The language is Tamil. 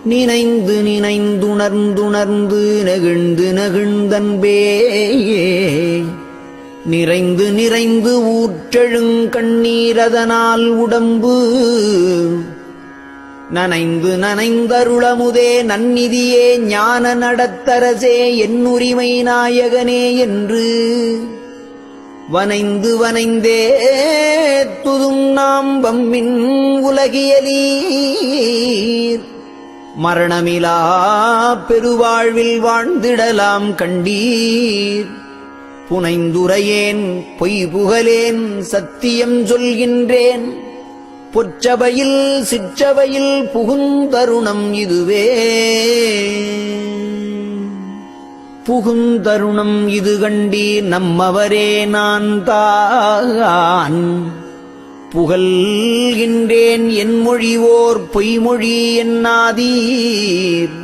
நினைந்து நினைந்துணர்ந்துணர்ந்து நெகிழ்ந்து நெகிழ்ந்தன்பே நிறைந்து நிறைந்து ஊற்றெழுங் கண்ணீரதனால் உடம்பு நனைந்து நனைந்தருளமுதே நன்னிதியே ஞான நடத்தரசே என்னுரிமை நாயகனே என்று வனைந்து வனைந்தே துதும் நாம் வம்மின் உலகியலீர் மரணமிலா பெருவாழ்வில் வாழ்ந்திடலாம் கண்டீர் புனைந்துரையேன் பொய் புகழேன் சத்தியம் சொல்கின்றேன் பொற்சபையில் சிற்றபையில் புகுந்தருணம் இதுவே புகுந்தருணம் இது கண்டீர் நம்மவரே நான் தான் புகழ்கின்றேன் என் மொழிவோர் பொய்மொழி என்னாதீர்